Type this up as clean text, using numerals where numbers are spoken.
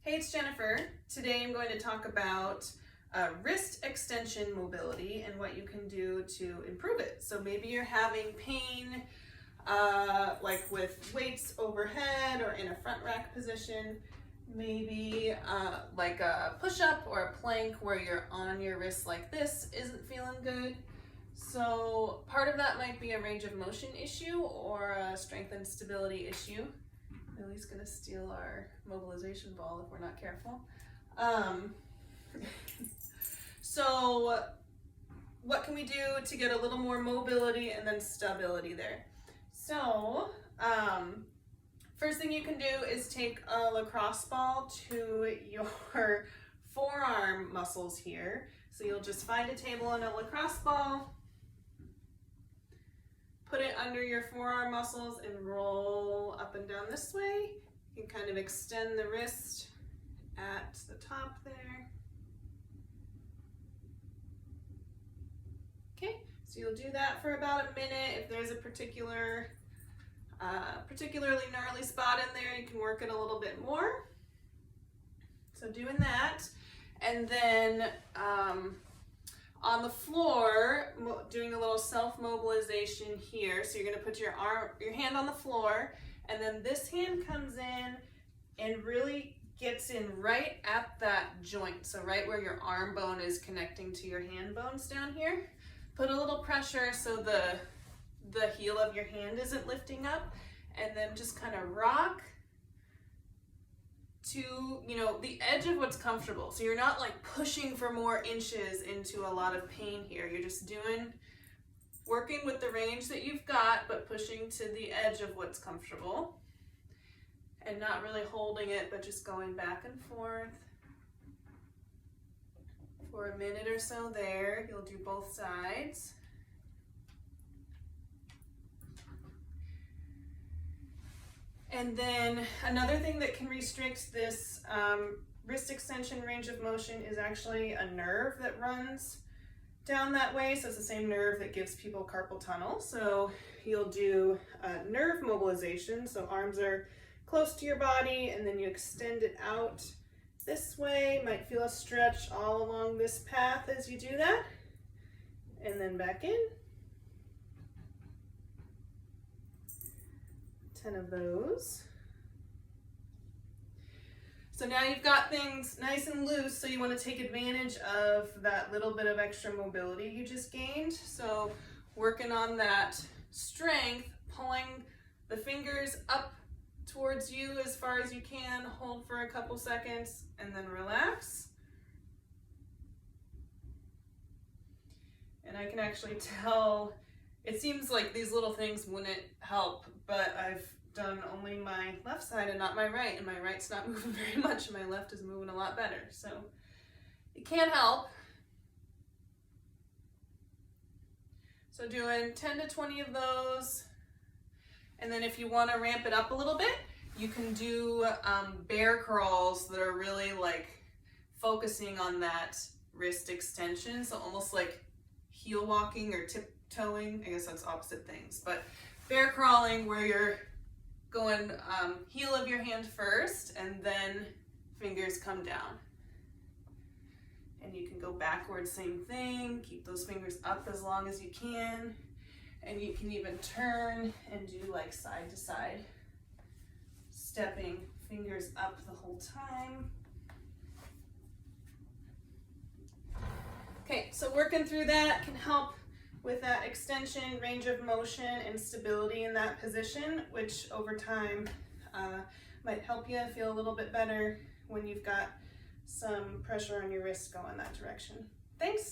Hey, it's Jennifer. Today I'm going to talk about wrist extension mobility and what you can do to improve it. So maybe you're having pain like with weights overhead or in a front rack position, maybe like a push-up or a plank where you're on your wrist like this isn't feeling good. So part of that might be a range of motion issue or a strength and stability issue. Lily's gonna steal our mobilization ball if we're not careful. So what can we do to get a little more mobility and then stability there? So first thing you can do is take a lacrosse ball to your forearm muscles here. So you'll just find a table and a lacrosse ball, put it under your forearm muscles and roll up and down this way. You can kind of extend the wrist at the top there. Okay, so you'll do that for about a minute. If there's a particularly gnarly spot in there, you can work it a little bit more. So doing that, and then on the floor, doing a little self-mobilization here. So you're gonna put your hand on the floor, and then this hand comes in and really gets in right at that joint. So right where your arm bone is connecting to your hand bones down here. Put a little pressure so the heel of your hand isn't lifting up, and then just kind of rock to, the edge of what's comfortable. So you're not like pushing for more inches into a lot of pain here. You're just working with the range that you've got, but pushing to the edge of what's comfortable and not really holding it, but just going back and forth for a minute or so there. You'll do both sides. And then another thing that can restrict this wrist extension range of motion is actually a nerve that runs down that way. So it's the same nerve that gives people carpal tunnel. So you'll do a nerve mobilization. So arms are close to your body and then you extend it out this way. You might feel a stretch all along this path as you do that. And then back in. 10 of those. So now you've got things nice and loose, so you want to take advantage of that little bit of extra mobility you just gained. So working on that strength, pulling the fingers up towards you as far as you can, hold for a couple seconds, and then relax. And I can actually tell, it seems like these little things wouldn't help, but I've done only my left side and not my right, and my right's not moving very much, and my left is moving a lot better. So it can help. So doing 10 to 20 of those. And then if you want to ramp it up a little bit, you can do bear crawls that are really like focusing on that wrist extension. So almost like heel walking or tiptoeing. I guess that's opposite things, but bear crawling where you're going heel of your hand first and then fingers come down. And you can go backwards, same thing. Keep those fingers up as long as you can. And you can even turn and do like side to side, stepping fingers up the whole time. Okay, so working through that can help with that extension, range of motion, and stability in that position, which over time might help you feel a little bit better when you've got some pressure on your wrist going that direction. Thanks.